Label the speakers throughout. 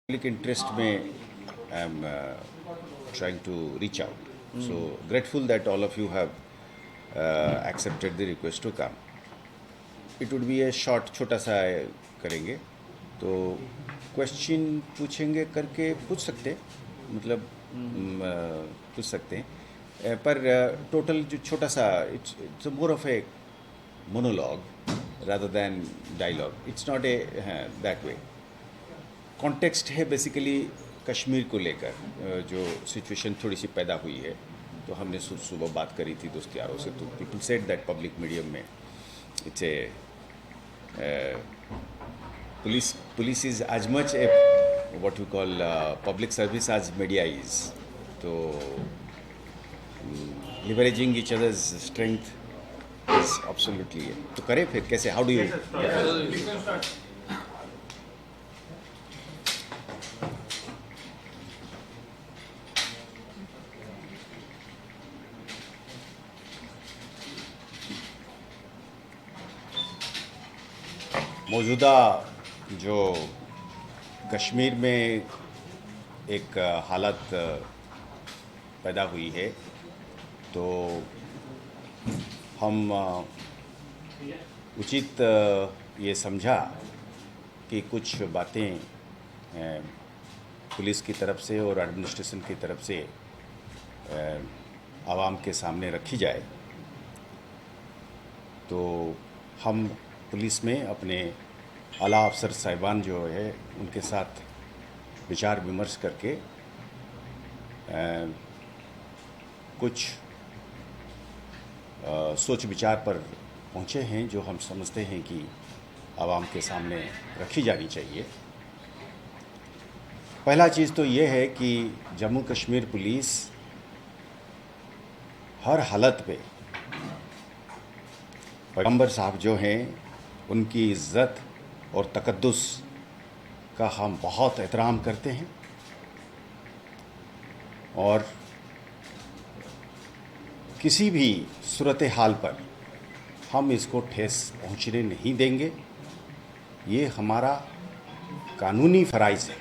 Speaker 1: Public interest में I am trying to reach out. So grateful that all of you have accepted the request to come. It would be a short छोटा सा करेंगे तो question पूछेंगे करके पूछ सकते हैं मतलब पूछ सकते हैं पर टोटल जो छोटा सा it's more of A monologue rather than dialogue. It's not a that way. Context है बेसिकली कश्मीर को लेकर जो सिचुएशन थोड़ी सी पैदा हुई है तो हमने सुबह बात करी थी दोस्त यारों से तो people said that public medium में it's a police is as much a what you call public service as media is तो leveraging each other's strength is absolutely तो करें फिर कैसे हाउ डू यू मौजूदा जो कश्मीर में एक हालत पैदा हुई है तो हम उचित ये समझा कि कुछ बातें पुलिस की तरफ से और एडमिनिस्ट्रेशन की तरफ से आवाम के सामने रखी जाए तो हम पुलिस में अपने आला अफसर साहिबान जो है उनके साथ विचार विमर्श करके कुछ सोच विचार पर पहुँचे हैं जो हम समझते हैं कि आवाम के सामने रखी जानी चाहिए। पहला चीज़ तो ये है कि जम्मू कश्मीर पुलिस हर हालत पे पैगंबर साहब जो हैं उनकी इज़्ज़त और तकद्दुस का हम बहुत एहतराम करते हैं और किसी भी सूरत हाल पर हम इसको ठेस पहुंचने नहीं देंगे। ये हमारा कानूनी फ़राइज़ है,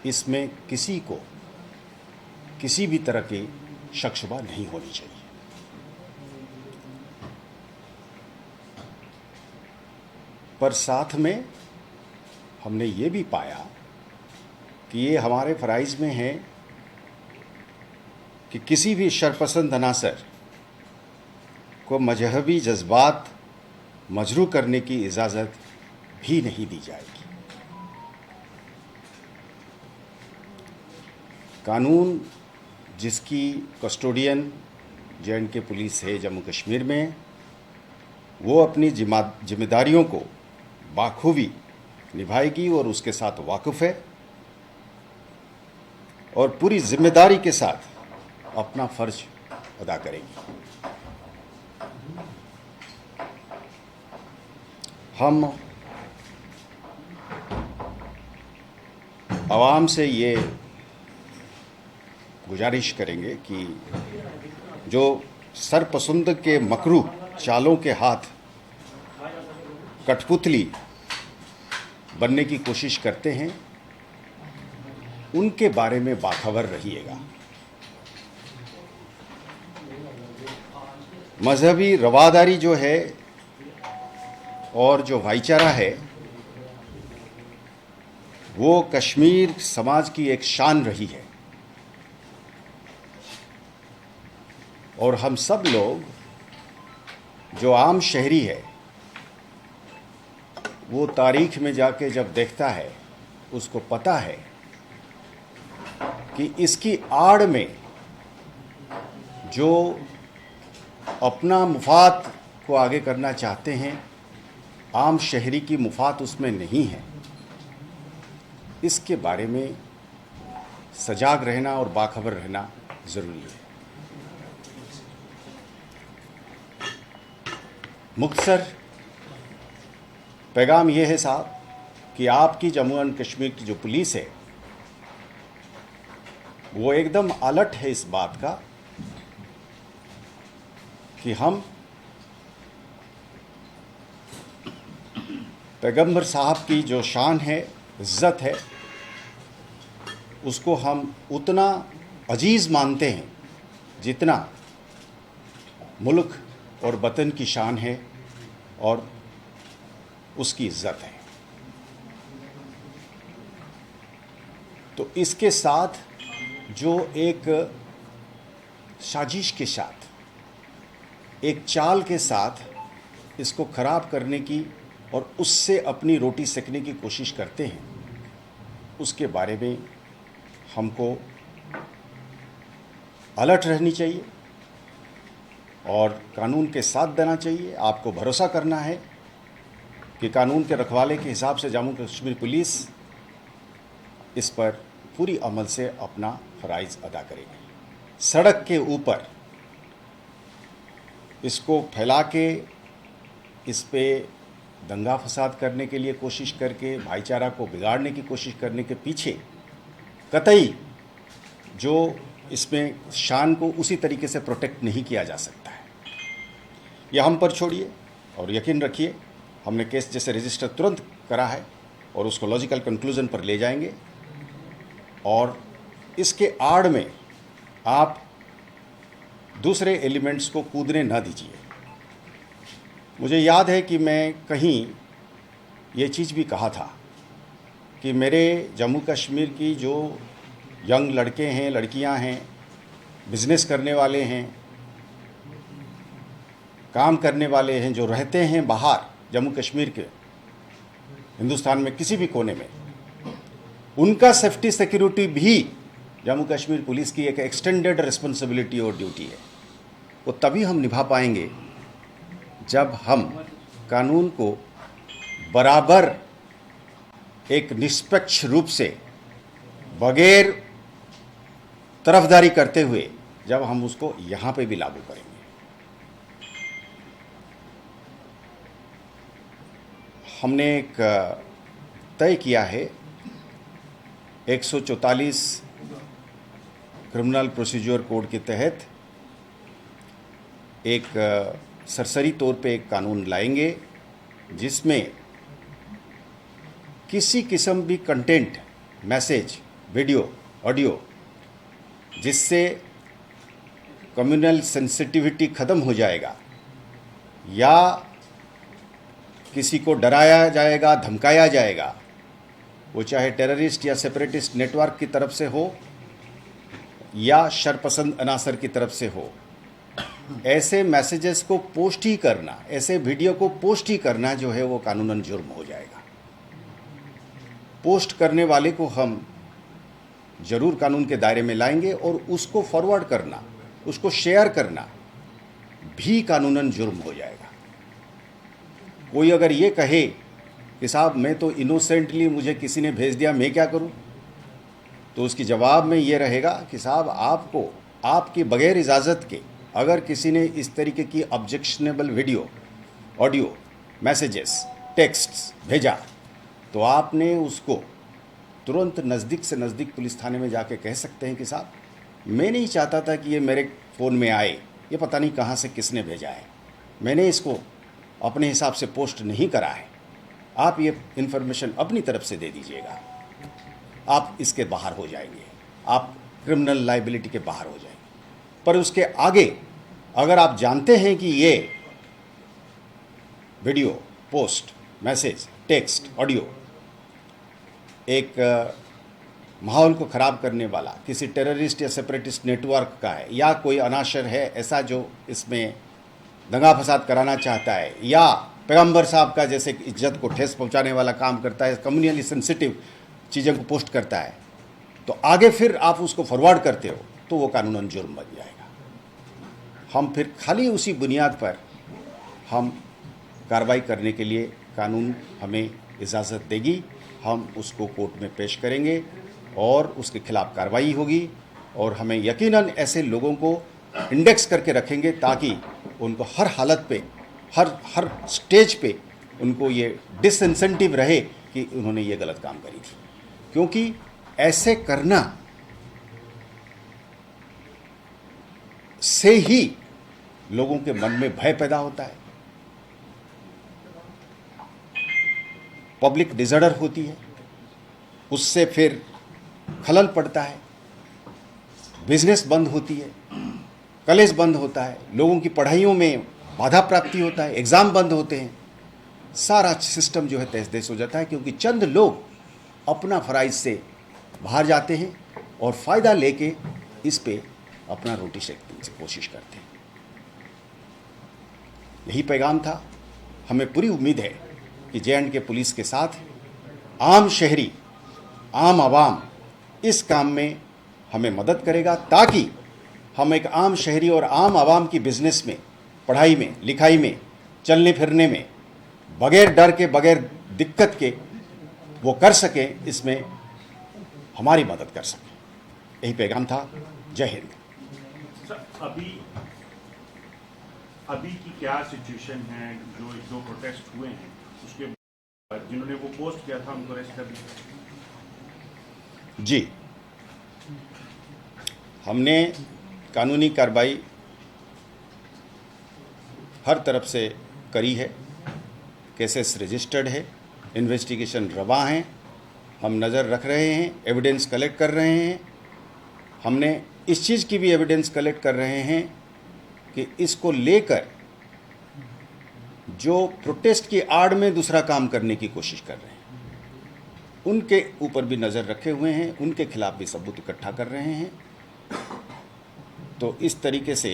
Speaker 1: इसमें किसी को किसी भी तरह की शक-शुबा नहीं होनी चाहिए। पर साथ में हमने ये भी पाया कि ये हमारे फ़राइज़ में है कि किसी भी शरपसंद अनासर को मजहबी जज्बात मजरू करने की इजाज़त भी नहीं दी जाएगी। कानून जिसकी कस्टोडियन जे.एंड.के पुलिस है जम्मू कश्मीर में, वो अपनी जिम्मेदारियों को बाखूबी निभाएगी और उसके साथ वाकिफ़ है और पूरी जिम्मेदारी के साथ अपना फ़र्ज अदा करेगी। हम आवाम से ये गुजारिश करेंगे कि जो सरपसंद के मकरूह चालों के हाथ कठपुतली बनने की कोशिश करते हैं उनके बारे में बाखबर रहिएगा। मजहबी रवादारी जो है और जो भाईचारा है वो कश्मीर समाज की एक शान रही है और हम सब लोग जो आम शहरी है वो तारीख में जाके जब देखता है उसको पता है कि इसकी आड़ में जो अपना मुफाद को आगे करना चाहते हैं आम शहरी की मुफाद उसमें नहीं है। इसके बारे में सजाग रहना और बाखबर रहना ज़रूरी है। मुख्तसर पैगाम यह है साहब कि आपकी जम्मू एंड कश्मीर की जो पुलिस है वो एकदम अलर्ट है इस बात का कि हम पैगंबर साहब की जो शान है, इज़्ज़त है, उसको हम उतना अजीज़ मानते हैं जितना मुल्क और वतन की शान है और उसकी इज्जत है। तो इसके साथ जो एक साजिश के साथ, एक चाल के साथ इसको ख़राब करने की और उससे अपनी रोटी सेकने की कोशिश करते हैं, उसके बारे में हमको अलर्ट रहनी चाहिए और कानून के साथ देना चाहिए। आपको भरोसा करना है कि कानून के रखवाले के हिसाब से जम्मू कश्मीर पुलिस इस पर पूरी अमल से अपना फ़राइज़ अदा करेगी। सड़क के ऊपर इसको फैला के इस पे दंगा फसाद करने के लिए कोशिश करके भाईचारा को बिगाड़ने की कोशिश करने के पीछे कतई जो इसमें शान को उसी तरीके से प्रोटेक्ट नहीं किया जा सकता है। यह हम पर छोड़िए और यकीन रखिए हमने केस जैसे रजिस्टर तुरंत करा है और उसको लॉजिकल कंक्लूजन पर ले जाएंगे और इसके आड़ में आप दूसरे एलिमेंट्स को कूदने न दीजिए। मुझे याद है कि मैं कहीं ये चीज़ भी कहा था कि मेरे जम्मू कश्मीर की जो यंग लड़के हैं, लड़कियां हैं, बिजनेस करने वाले हैं, काम करने वाले हैं, जो रहते हैं बाहर जम्मू कश्मीर के, हिंदुस्तान में किसी भी कोने में, उनका सेफ्टी सिक्योरिटी भी जम्मू कश्मीर पुलिस की एक एक्सटेंडेड रिस्पॉन्सिबिलिटी और ड्यूटी है। वो तभी हम निभा पाएंगे जब हम कानून को बराबर एक निष्पक्ष रूप से बगैर तरफदारी करते हुए जब हम उसको यहाँ पे भी लागू करेंगे। हमने एक तय किया है 144 क्रिमिनल प्रोसीजर कोड के तहत एक सरसरी तौर पे एक कानून लाएंगे जिसमें किसी किस्म भी कंटेंट, मैसेज, वीडियो, ऑडियो जिससे कम्युनल सेंसिटिविटी ख़त्म हो जाएगा या किसी को डराया जाएगा, धमकाया जाएगा, वो चाहे टेररिस्ट या सेपरेटिस्ट नेटवर्क की तरफ से हो या शरपसंद अनासर की तरफ से हो, ऐसे मैसेजेस को पोस्ट ही करना, ऐसे वीडियो को पोस्ट ही करना जो है वो कानूनन जुर्म हो जाएगा। पोस्ट करने वाले को हम जरूर कानून के दायरे में लाएंगे और उसको फॉरवर्ड करना, उसको शेयर करना भी कानूनन जुर्म हो जाएगा। कोई अगर ये कहे कि साहब मैं तो इनोसेंटली, मुझे किसी ने भेज दिया, मैं क्या करूं, तो उसकी जवाब में ये रहेगा कि साहब आपको आपके बगैर इजाज़त के अगर किसी ने इस तरीके की objectionable video, audio, messages, texts भेजा तो आपने उसको तुरंत नज़दीक से नज़दीक पुलिस थाने में जाके कह सकते हैं कि साहब मैं नहीं चाहता था कि ये मेरे फ़ोन में आए, ये पता नहीं कहाँ से किसने भेजा है, मैंने इसको अपने हिसाब से पोस्ट नहीं करा है, आप ये इन्फॉर्मेशन अपनी तरफ से दे दीजिएगा। आप इसके बाहर हो जाएंगे, आप क्रिमिनल लाइबिलिटी के बाहर हो जाएंगे। पर उसके आगे अगर आप जानते हैं कि ये video, post, message, text, audio एक माहौल को ख़राब करने वाला किसी टेररिस्ट या सेपरेटिस्ट नेटवर्क का है या कोई अनाशर है ऐसा जो इसमें दंगा फसाद कराना चाहता है या पैगंबर साहब का जैसे इज्जत को ठेस पहुंचाने वाला काम करता है, कम्युनली सेंसिटिव चीज़ों को पोस्ट करता है, तो आगे फिर आप उसको फॉरवर्ड करते हो तो वो कानूनन जुर्म बन जाएगा। हम फिर खाली उसी बुनियाद पर हम कार्रवाई करने के लिए कानून हमें इजाज़त देगी, हम उसको कोर्ट में पेश करेंगे और उसके खिलाफ कार्रवाई होगी और हमें यकीनन ऐसे लोगों को इंडेक्स करके रखेंगे ताकि उनको हर हालत पे, हर स्टेज पे उनको ये डिसइंसेंटिव रहे कि उन्होंने ये गलत काम करी थी, क्योंकि ऐसे करना से ही लोगों के मन में भय पैदा होता है, पब्लिक डिसऑर्डर होती है, उससे फिर खलल पड़ता है, बिजनेस बंद होती है, कॉलेज बंद होता है, लोगों की पढ़ाइयों में बाधा प्राप्ति होता है, एग्ज़ाम बंद होते हैं, सारा सिस्टम जो है तहस नहस हो जाता है, क्योंकि चंद लोग अपना फ़राइज से बाहर जाते हैं और फ़ायदा लेके इस पे अपना रोटी सेकने की कोशिश करते हैं। यही पैगाम था। हमें पूरी उम्मीद है कि J&K पुलिस के साथ आम शहरी, आम आवाम इस काम में हमें मदद करेगा, ताकि हम एक आम शहरी और आम आवाम की बिजनेस में, पढ़ाई में, लिखाई में, चलने फिरने में बगैर डर के, बगैर दिक्कत के वो कर सकें, इसमें हमारी मदद कर सकें। यही पैगाम था। जय हिंद।
Speaker 2: अभी की क्या सिचुएशन है? जो प्रोटेस्ट हुए हैं उसके बाद जिन्होंने वो पोस्ट किया था उनको अरेस्ट कर दिया?
Speaker 1: जी, हमने कानूनी कार्रवाई हर तरफ से करी है, केसेस रजिस्टर्ड है, इन्वेस्टिगेशन रवा हैं, हम नज़र रख रहे हैं, एविडेंस कलेक्ट कर रहे हैं। हमने इस चीज़ की भी एविडेंस कलेक्ट कर रहे हैं कि इसको लेकर जो प्रोटेस्ट की आड़ में दूसरा काम करने की कोशिश कर रहे हैं, उनके ऊपर भी नज़र रखे हुए हैं, उनके खिलाफ भी सबूत इकट्ठा कर रहे हैं। तो इस तरीके से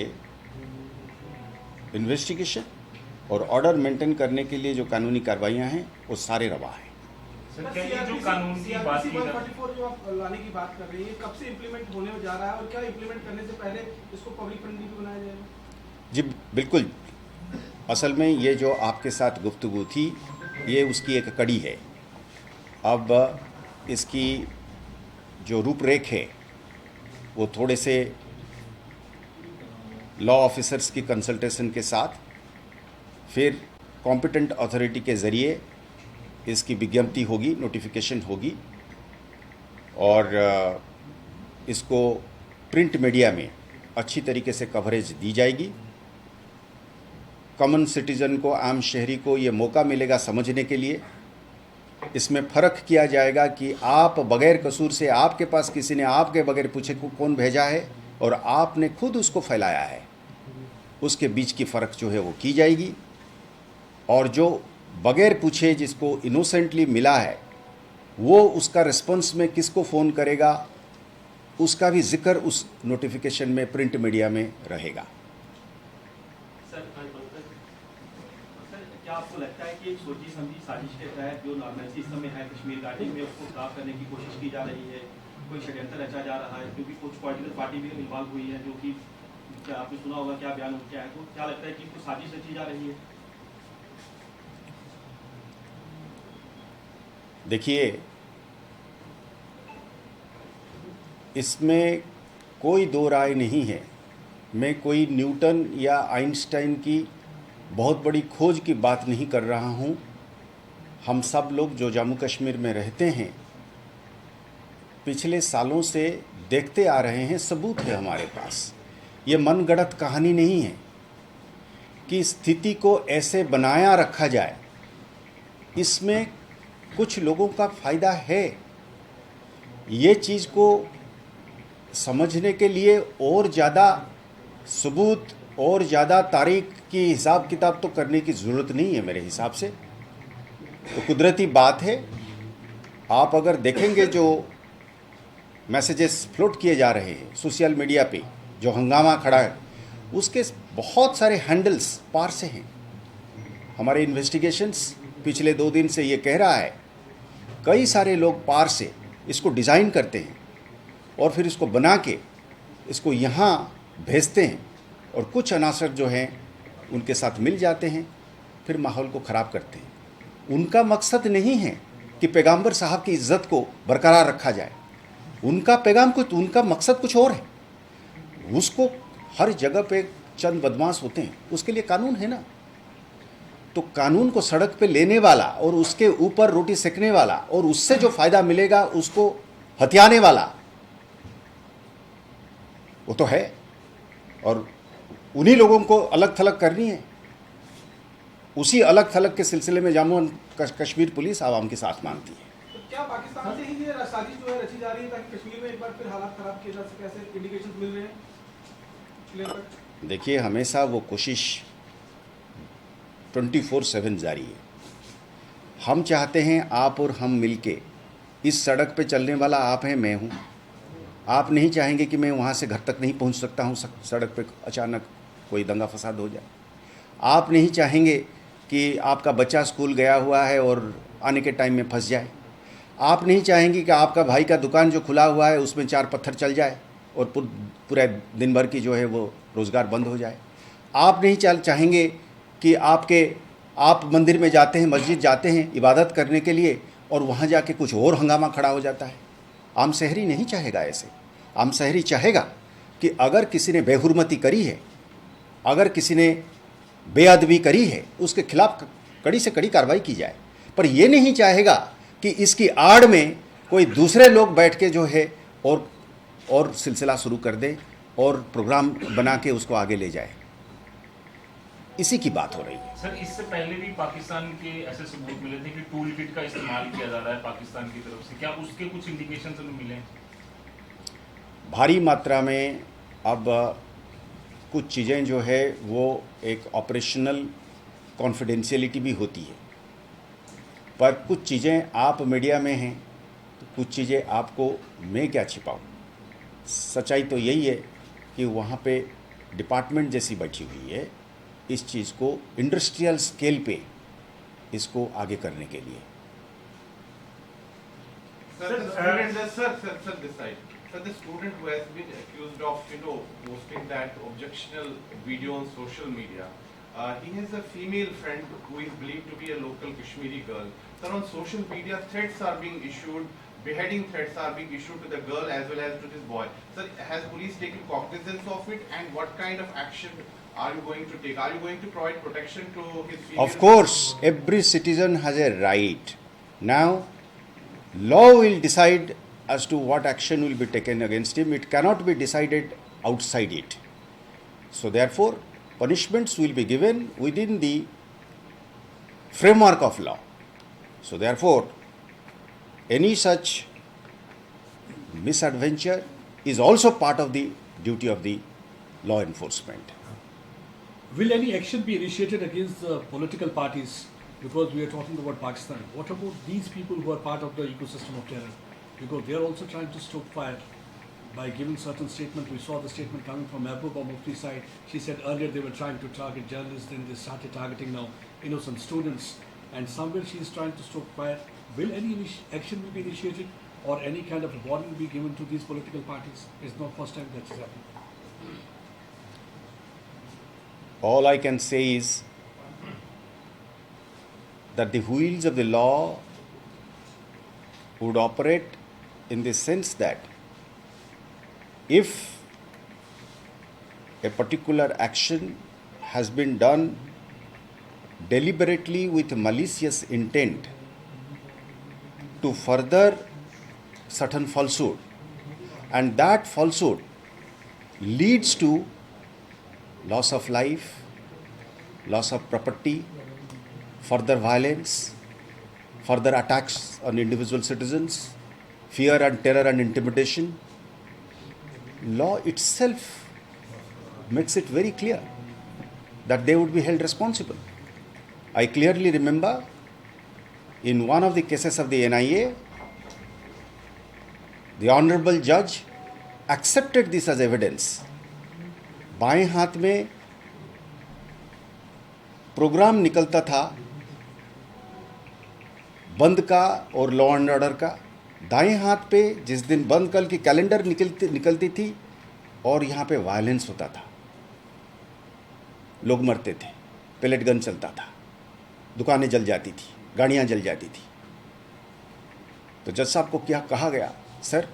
Speaker 1: इन्वेस्टिगेशन और ऑर्डर मेंटेन करने के लिए जो कानूनी कार्रवाइयाँ हैं वो सारे रवा हैं।
Speaker 2: सर, क्या ये जो कानून की बात की
Speaker 3: 144 जो आप लाने की बात कर रही है, कब से इम्प्लीमेंट होने जा रहा है और क्या इम्प्लीमेंट करने से पहले इसको पब्लिक फ्रेंडली भी बनाया जाएगा?
Speaker 1: जी बिल्कुल। असल में ये जो आपके साथ गुफ्तगू थी, ये उसकी एक कड़ी है। अब इसकी जो रूपरेख है वो थोड़े से लॉ ऑफिसर्स की कंसल्टेशन के साथ, फिर कॉम्पिटेंट अथॉरिटी के ज़रिए इसकी विज्ञप्ति होगी, नोटिफिकेशन होगी, और इसको प्रिंट मीडिया में अच्छी तरीके से कवरेज दी जाएगी। कॉमन सिटीज़न को, आम शहरी को ये मौका मिलेगा समझने के लिए। इसमें फ़र्क किया जाएगा कि आप बग़ैर कसूर से, आपके पास किसी ने आपके बगैर पूछे को कौन भेजा है और आपने खुद उसको फैलाया है, उसके बीच की फ़र्क जो है वो की जाएगी। और जो बगैर पूछे, जिसको इनोसेंटली मिला है, वो उसका रिस्पॉन्स में किसको फ़ोन करेगा, उसका भी जिक्र उस नोटिफिकेशन में, प्रिंट मीडिया में रहेगा।
Speaker 4: सर, क्या आपको लगता है कि एक सोची समझी साजिश के तहत जो नॉर्मल इस समय है कश्मीर घाटी में, उसको खराब करने की कोशिश की जा रही है, कोई षड्यंत्र रचा जा रहा है? क्योंकि कुछ पॉलिटिकल पार्टी भी इन्वॉल्व हुई है, जो कि क्या आपने सुना होगा, क्या बयान क्या है, तो क्या लगता है कि कुछ साजिश रची जा रही है?
Speaker 1: देखिए, इसमें कोई दो राय नहीं है। मैं कोई न्यूटन या आइंस्टाइन की बहुत बड़ी खोज की बात नहीं कर रहा हूँ। हम सब लोग जो जम्मू कश्मीर में रहते हैं, पिछले सालों से देखते आ रहे हैं, सबूत है हमारे पास। ये मनगढ़ंत कहानी नहीं है कि स्थिति को ऐसे बनाया रखा जाए। इसमें कुछ लोगों का फ़ायदा है। ये चीज़ को समझने के लिए और ज़्यादा सबूत और ज़्यादा तारीख की हिसाब किताब तो करने की ज़रूरत नहीं है मेरे हिसाब से। तो कुदरती बात है, आप अगर देखेंगे जो मैसेजेस फ्लोट किए जा रहे हैं सोशल मीडिया पे, जो हंगामा खड़ा है, उसके बहुत सारे हैंडल्स पार से हैं। हमारे इन्वेस्टिगेशंस पिछले 2 दिन से ये कह रहा है, कई सारे लोग पार से इसको डिज़ाइन करते हैं और फिर इसको बना के इसको यहाँ भेजते हैं, और कुछ अनासर जो हैं उनके साथ मिल जाते हैं, फिर माहौल को ख़राब करते हैं। उनका मकसद नहीं है कि पैगंबर साहब की इज़्ज़त को बरकरार रखा जाए। उनका मकसद कुछ और है। उसको हर जगह पे चंद बदमाश होते हैं, उसके लिए कानून है ना। तो कानून को सड़क पे लेने वाला और उसके ऊपर रोटी सेकने वाला और उससे जो फ़ायदा मिलेगा उसको हथियाने वाला, वो तो है। और उन्हीं लोगों को अलग थलग करनी है। उसी अलग थलग के सिलसिले में जम्मू कश्मीर पुलिस आवाम के साथ मांगती है।
Speaker 3: तो क्या क्या पाकिस्तान से ही ये साजिश जो है रची जा रही है ताकि कश्मीर में एक बार फिर हालात खराब किए जा सके, ऐसे इंडिकेशन मिल रहे हैं क्लियर कट?
Speaker 1: देखिए, हमेशा वो कोशिश 24/7 जारी है। हम चाहते हैं आप और हम मिलके, इस सड़क पे चलने वाला आप हैं, मैं हूँ। आप नहीं चाहेंगे कि मैं वहाँ से घर तक नहीं पहुँच सकता हूँ, सड़क पे अचानक कोई दंगा फसाद हो जाए। आप नहीं चाहेंगे कि आपका बच्चा स्कूल गया हुआ है और आने के टाइम में फंस जाए। आप नहीं चाहेंगे कि आपका भाई का दुकान जो खुला हुआ है उसमें 4 पत्थर चल जाए और पूरा दिन भर की जो है वो रोज़गार बंद हो जाए। आप नहीं चाहेंगे कि आप मंदिर में जाते हैं, मस्जिद जाते हैं इबादत करने के लिए, और वहाँ जाके कुछ और हंगामा खड़ा हो जाता है। आम शहरी नहीं चाहेगा ऐसे। आम शहरी चाहेगा कि अगर किसी ने बेहुरमती करी है, अगर किसी ने बेअदबी करी है, उसके खिलाफ कड़ी से कड़ी कार्रवाई की जाए। पर ये नहीं चाहेगा कि इसकी आड़ में कोई दूसरे लोग बैठ के जो है और सिलसिला शुरू कर दे और प्रोग्राम बना के उसको आगे ले जाए। इसी की बात हो रही है।
Speaker 5: सर, इससे पहले भी पाकिस्तान के ऐसे सबूत मिले थे कि टूल किट का इस्तेमाल किया जा रहा है पाकिस्तान की तरफ से, क्या उसके कुछ इंडिकेशन हमें मिले?
Speaker 1: भारी मात्रा में अब कुछ चीज़ें जो है वो एक ऑपरेशनल कॉन्फिडेंशियलिटी भी होती है, पर कुछ चीज़ें आप मीडिया में हैं तो कुछ चीज़ें आपको मैं क्या छिपाऊं। सच्चाई तो यही है कि वहाँ पे डिपार्टमेंट जैसी बैठी हुई है इस चीज़ को इंडस्ट्रियल स्केल पे इसको आगे करने के लिए।
Speaker 6: Sir, the student, this side. Sir, the student who has been accused of, posting that objectionable video on social media, he has a female friend who is believed to be a local Kashmiri girl. Sir, on social media, threats are being issued, beheading threats are being issued to the girl as well as to this boy. Sir, has police taken cognizance of it, and what kind of action are you going to take? Are you going to provide protection to his female?
Speaker 1: Of course, every citizen has a right. Now, law will decide as to what action will be taken against him. It cannot be decided outside it. So therefore, punishments will be given within the framework of law. So therefore, any such misadventure is also part of the duty of the law enforcement.
Speaker 7: Will any action be initiated against the political parties? Because we are talking about Pakistan. What about these people who are part of the ecosystem of terror? Because they are also trying to stoke fire by giving certain statements. We saw the statement coming from Mehbooba Mufti side. She said earlier they were trying to target journalists, then they started targeting now innocent students. And somewhere she is trying to stoke fire. Will any action will be initiated or any kind of warning be given to these political parties? It's not first time that is happening.
Speaker 1: All I can say is that the wheels of the law would operate in the sense that if a particular action has been done deliberately with malicious intent to further certain falsehood, and that falsehood leads to loss of life, loss of property, further violence, further attacks on individual citizens, fear and terror and intimidation, law itself makes it very clear that they would be held responsible. I clearly remember in one of the cases of the NIA, the honorable judge accepted this as evidence. बाएं हाथ में programme निकलता था बंद का और law and order का, दाएं हाथ पे जिस दिन बंद कल की कैलेंडर निकलती थी और यहाँ पे वायलेंस होता था, लोग मरते थे, पेलेट गन चलता था, दुकानें जल जाती थी, गाड़ियाँ जल जाती थी। तो जज साहब को क्या कहा गया, सर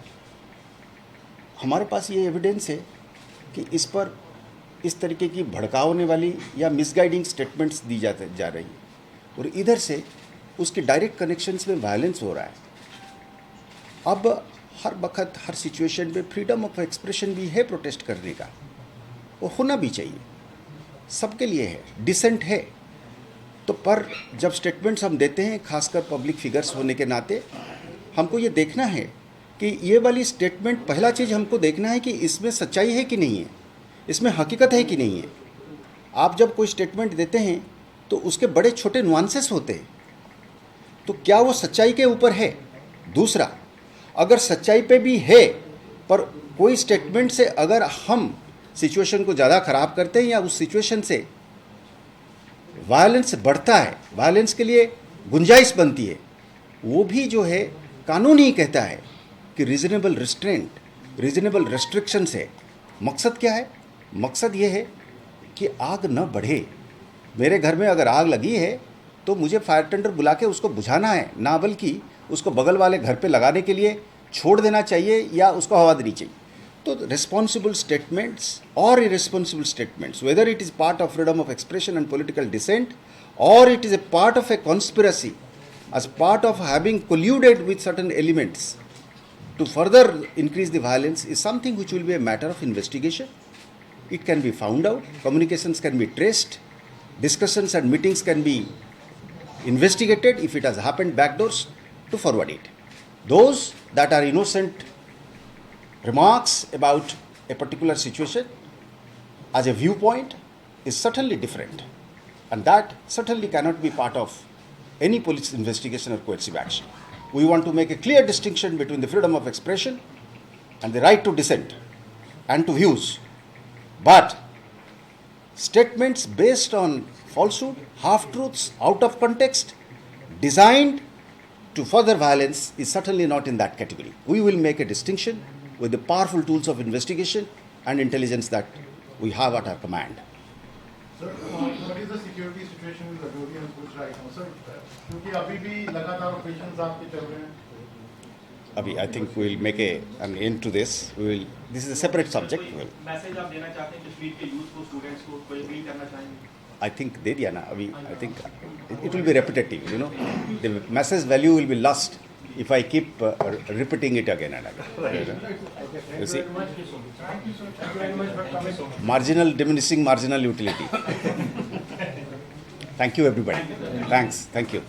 Speaker 1: हमारे पास ये एविडेंस है कि इस पर इस तरीके की भड़काने वाली या मिसगाइडिंग स्टेटमेंट्स दी जा रही है और इधर से उसके डायरेक्ट कनेक्शंस में वायलेंस हो रहा है। अब हर वक्त हर सिचुएशन पे फ्रीडम ऑफ एक्सप्रेशन भी है प्रोटेस्ट करने का, वो होना भी चाहिए, सबके लिए है, डिसेंट है। तो पर जब स्टेटमेंट्स हम देते हैं, खासकर पब्लिक फिगर्स होने के नाते, हमको ये देखना है कि ये वाली स्टेटमेंट, पहला चीज़ हमको देखना है कि इसमें सच्चाई है कि नहीं है, इसमें हकीकत है कि नहीं है। आप जब कोई स्टेटमेंट देते हैं तो उसके बड़े छोटे नुआंसेस होते हैं, तो क्या वो सच्चाई के ऊपर है? दूसरा, अगर सच्चाई पे भी है पर कोई स्टेटमेंट से अगर हम सिचुएशन को ज़्यादा ख़राब करते हैं या उस सिचुएशन से वायलेंस बढ़ता है, वायलेंस के लिए गुंजाइश बनती है, वो भी जो है कानून ही कहता है कि रीजनेबल रिस्ट्रेंट, रीजनेबल रेस्ट्रिक्शंस है। मकसद क्या है? मकसद ये है कि आग न बढ़े। मेरे घर में अगर आग लगी है तो मुझे फायर टेंडर बुला के उसको बुझाना है, ना बल्कि उसको बगल वाले घर पे लगाने के लिए छोड़ देना चाहिए या उसको हवा देनी चाहिए। तो रिस्पॉन्सिबल स्टेटमेंट्स और irresponsible statements, whether it is part of freedom of expression and political dissent or it is a part of a conspiracy, as part of having colluded with certain elements to further increase the violence, is something which will be a matter of investigation. It can be found out, communications can be traced, discussions and meetings can be investigated if it has happened backdoors to forward it. Those that are innocent remarks about a particular situation as a viewpoint is certainly different. And that certainly cannot be part of any police investigation or coercive action. We want to make a clear distinction between the freedom of expression and the right to dissent and to views. But statements based on falsehood, half-truths, out of context, designed to further violence is certainly not in that category. We will make a distinction with the powerful tools of investigation and intelligence that we have at our command.
Speaker 8: Sir, what is the security situation with Rajouri and Bush right now, sir? क्योंकि अभी भी लगातार operations आपके चल रहे हैं।
Speaker 1: अभी I think we'll make an end to this. This is a separate subject.
Speaker 4: Message आप देना चाहते हैं कश्मीर के यूथ को, स्टूडेंट्स को, कोई अपील करना चाहेंगे?
Speaker 1: I think दे दिया ना अभी. I think it will be repetitive. You know, the message value will be lost if I keep repeating it again and again. You see, marginal diminishing marginal utility. Thank you, everybody. Thanks. Thank you.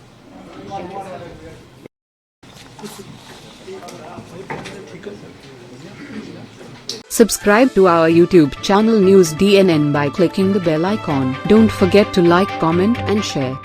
Speaker 9: Subscribe to our YouTube channel News DNN by clicking the bell icon. Don't forget to like, comment and share.